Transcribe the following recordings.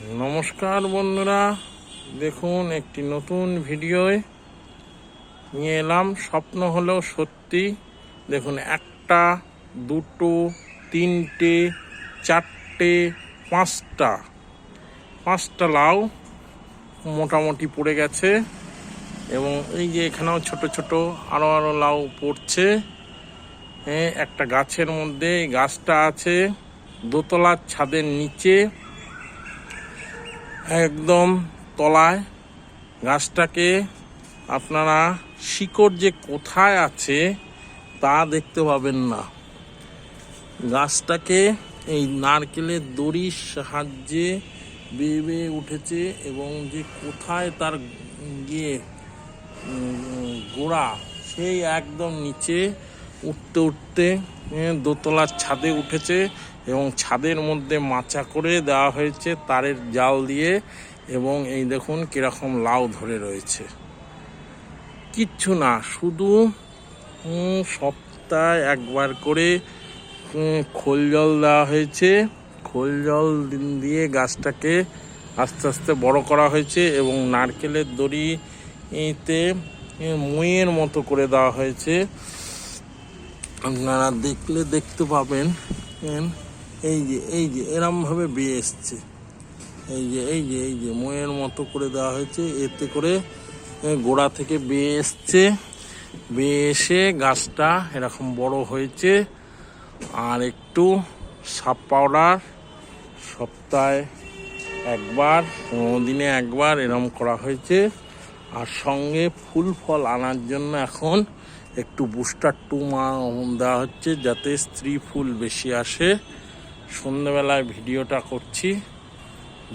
নমস্কার বন্ধুরা, দেখুন একটি নতুন ভিডিওয় নিয়ে এলাম। স্বপ্ন হলেও সত্যি। দেখুন, একটা, দুটো, তিনটে, চারটে, পাঁচটা লাউ মোটামুটি পড়ে গেছে। এবং এই যে এখানেও ছোট ছোট আরো লাউ পড়ছে। একটা গাছের মধ্যে এই গাছটা আছে দোতলার ছাদের নিচে, একদম তলায়। গাছটাকে আপনারা শিকড় যে কোথায় আছে তা দেখতে পাবেন না। গাছটাকে এই নারকেলের দড়ির সাহায্যে বেয়ে বেয়ে উঠেছে এবং যে কোথায় তার গোড়া, সেই একদম নিচে উঠতে উঠতে দোতলার ছাদে উঠেছে। এবং ছাদের মধ্যে মাচা করে দেওয়া হয়েছে তারের জাল দিয়ে। এবং এই দেখুন কিরকম লাউ ধরে রয়েছে। কিচ্ছু না, শুধু সপ্তাহে একবার করে খোল জল দেওয়া হয়েছে। খোল জল দিয়ে গাছটাকে আস্তে আস্তে বড় করা হয়েছে এবং নারকেলের দড়িতে মইয়ের মতো করে দেওয়া হয়েছে। আপনারা দেখলে দেখতে পাবেন, এই যে এরমভাবে বেয়ে এসছে। এই যে মইয়ের মতো করে দেওয়া হয়েছে, এতে করে গোড়া থেকে বেয়ে এসছে। বেয়ে এসে গাছটা এরকম বড় হয়েছে। আর একটু সাপ পাউডার সপ্তাহে একবার, 15 দিনে একবার এরম করা হয়েছে। আর সঙ্গে ফুল ফল আনার জন্য এখন একটু বুস্টার 2 দেওয়া হচ্ছে, যাতে স্ত্রী ফুল বেশি আসে। সন্ধ্যেবেলায় ভিডিওটা করছি,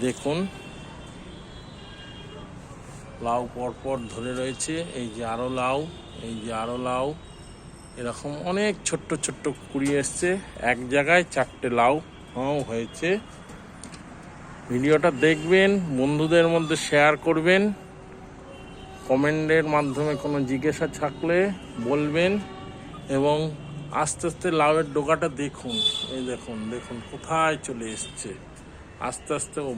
দেখুন। লাউ পরপর ধরে রয়েছে। এই যে আরো লাউ, এই যে আরো লাউ। এরকম অনেক ছোট্ট ছোট্ট কুড়ি এসছে। এক জায়গায় 4টে লাউ হয়েছে। ভিডিওটা দেখবেন, বন্ধুদের মধ্যে শেয়ার করবেন। কমেন্টের মাধ্যমে কোনো জিজ্ঞাসা থাকলে বলবেন। এবং আস্তে আস্তে লাউয়ের ডোকাটা দেখুন। এই দেখুন কোথায় চলে এসছে। আস্তে আস্তে ও